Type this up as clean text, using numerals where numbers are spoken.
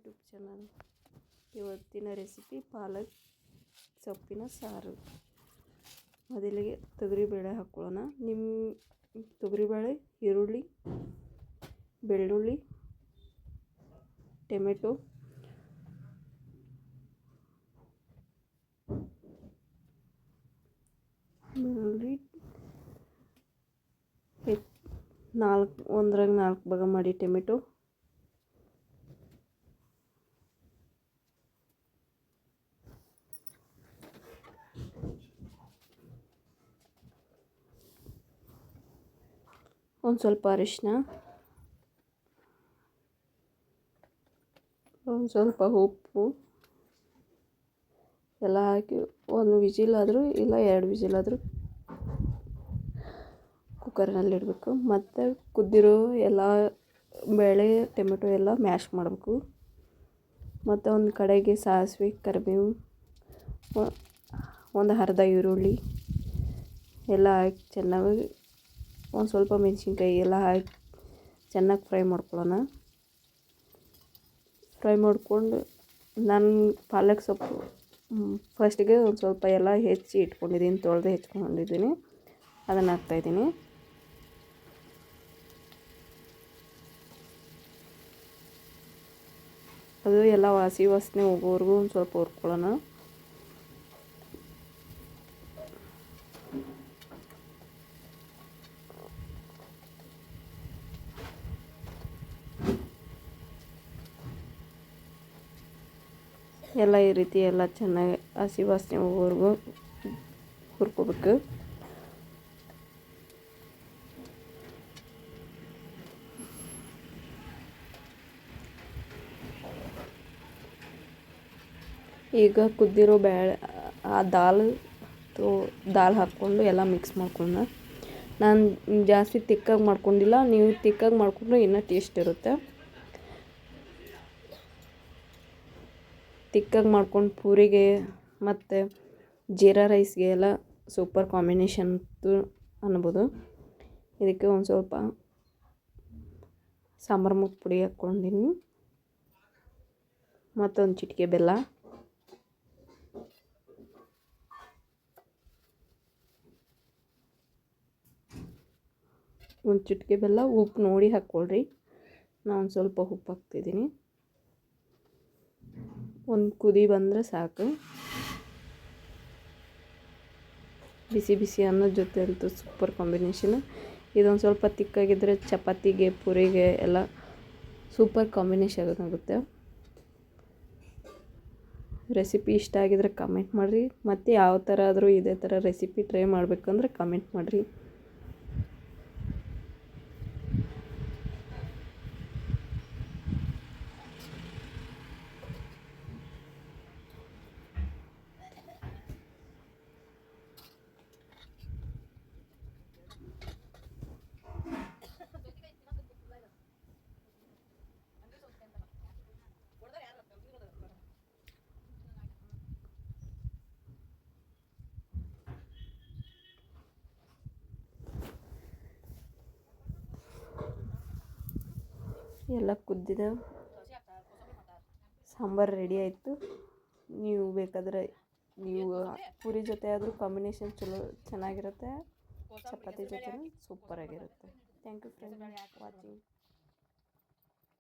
YouTube channel. ಇವತ್ತಿನ recipe ಪಾಲಕ್ ಸೊಪ್ಪಿನ ಸಾರು. ಮೊದಲಿಗೆ ತೊಗರಿಬೇಳೆ ಹಾಕ್ಕೊಳ್ಳೋಣ. ತೊಗರಿಬೇಳೆ, ಈರುಳ್ಳಿ, ಬೆಳ್ಳುಳ್ಳಿ, ಟೊಮೆಟೊ, ಒಂದರಾಗ 4 ಭಾಗ ಮಾಡಿ ಟೊಮೆಟೊ, ಒಂದು ಸ್ವಲ್ಪ ಅರಿಶಿನ, ಒಂದು ಸ್ವಲ್ಪ ಉಪ್ಪು ಎಲ್ಲ ಹಾಕಿ 1 ವಿಜಿಲ್ ಆದರೂ ಇಲ್ಲ 2 ವಿಜಿಲ್ ಆದರೂ ಕುಕ್ಕರ್ನಲ್ಲಿ ಇಡಬೇಕು. ಮತ್ತು ಕುದ್ದಿರೋ ಎಲ್ಲ ಬೇಳೆ ಟೊಮೆಟೊ ಎಲ್ಲ ಮ್ಯಾಶ್ ಮಾಡಬೇಕು. ಮತ್ತು ಒಂದು ಕಡೆಗೆ ಸಾಸಿವೆ, ಕರಿಬೇವು, ಒಂದು ಅರ್ಧ ಈರುಳ್ಳಿ ಎಲ್ಲ ಹಾಕಿ ಚೆನ್ನಾಗಿ, ಒಂದು ಸ್ವಲ್ಪ ಮೆಣಸಿನ್ಕಾಯಿ ಎಲ್ಲ ಹಾಕಿ ಚೆನ್ನಾಗಿ ಫ್ರೈ ಮಾಡ್ಕೊಳ್ಳೋಣ. ಫ್ರೈ ಮಾಡಿಕೊಂಡು ನಾನು ಪಾಲಕ್ ಸೊಪ್ಪು ಫಸ್ಟಿಗೆ ಒಂದು ಸ್ವಲ್ಪ ಎಲ್ಲ ಹೆಚ್ಚಿ ಇಟ್ಕೊಂಡಿದ್ದೀನಿ, ತೊಳೆದು ಹೆಚ್ಕೊಂಡಿದ್ದೀನಿ, ಅದನ್ನು ಹಾಕ್ತಾಯಿದ್ದೀನಿ. ಅದು ಎಲ್ಲ ವಾಸನೆ ಹೋಗೋವರೆಗೂ ಒಂದು ಸ್ವಲ್ಪ ಹುರ್ಕೊಳ್ಳೋಣ. ಎಲ್ಲ ಈ ರೀತಿ ಎಲ್ಲ ಚೆನ್ನಾಗಿ ವಾಸನೆ ಹೋಗೋವರೆಗೂ ಹುರ್ಕೋಬೇಕು. ಈಗ ಕುದ್ದಿರೋ ಬೇಳೆ ಆ ದಾಲ್ ಹಾಕ್ಕೊಂಡು ಎಲ್ಲ ಮಿಕ್ಸ್ ಮಾಡ್ಕೊಳ್ಳೋಣ. ನಾನು ಜಾಸ್ತಿ ತಿಕ್ಕಾಗಿ ಮಾಡ್ಕೊಂಡಿಲ್ಲ, ನೀವು ತಿಕ್ಕಾಗಿ ಮಾಡಿಕೊಂಡ್ರೆ ಇನ್ನೂ ಟೇಸ್ಟ್ ಇರುತ್ತೆ. ತಿಕ್ಕಾಗಿ ಮಾಡ್ಕೊಂಡು ಪೂರಿಗೆ ಮತ್ತು ಜೀರಾ ರೈಸ್ಗೆ ಎಲ್ಲ ಸೂಪರ್ ಕಾಂಬಿನೇಷನ್ ಅನ್ಬೋದು. ಇದಕ್ಕೆ ಒಂದು ಸ್ವಲ್ಪ ಸಾಂಬಾರು ಪುಡಿ ಹಾಕ್ಕೊಂಡಿನಿ, ಮತ್ತೊಂದು ಚಿಟಿಕೆ ಬೆಲ್ಲ, ಒಂದು ಚಿಟಿಕೆ ಬೆಲ್ಲ, ಉಪ್ಪು ನೋಡಿ ಹಾಕ್ಕೊಳ್ರಿ. ನಾನು ಸ್ವಲ್ಪ ಉಪ್ಪು ಹಾಕ್ತಿದ್ದೀನಿ. ಒಂದು ಕುದಿ ಬಂದರೆ ಸಾಕು. ಬಿಸಿ ಬಿಸಿ ಅನ್ನದ ಜೊತೆ ಅಂತೂ ಸೂಪರ್ ಕಾಂಬಿನೇಷನ್. ಇದೊಂದು ಸ್ವಲ್ಪ ತಿಕ್ಕಾಗಿದ್ದರೆ ಚಪಾತಿಗೆ, ಪೂರಿಗೆ ಎಲ್ಲ ಸೂಪರ್ ಕಾಂಬಿನೇಷನ್ ಆಗುತ್ತೆ. ರೆಸಿಪಿ ಇಷ್ಟ ಆಗಿದ್ರೆ ಕಮೆಂಟ್ ಮಾಡಿರಿ. ಮತ್ತು ಯಾವ ಥರ ಆದರೂ ಇದೇ ಥರ ರೆಸಿಪಿ ಟ್ರೈ ಮಾಡಬೇಕಂದ್ರೆ ಕಮೆಂಟ್ ಮಾಡಿರಿ. ಎಲ್ಲ ಕುದ್ದಿದ ಸಾಂಬಾರು ರೆಡಿ ಆಯಿತು. ನೀವು ಬೇಕಾದರೆ ಪೂರಿ ಜೊತೆ ಆದರೂ ಕಾಂಬಿನೇಷನ್ ಚೆನ್ನಾಗಿರುತ್ತೆ, ಚಪಾತಿ ಜೊತೆ ಸೂಪರಾಗಿರುತ್ತೆ. Thank you friends watching.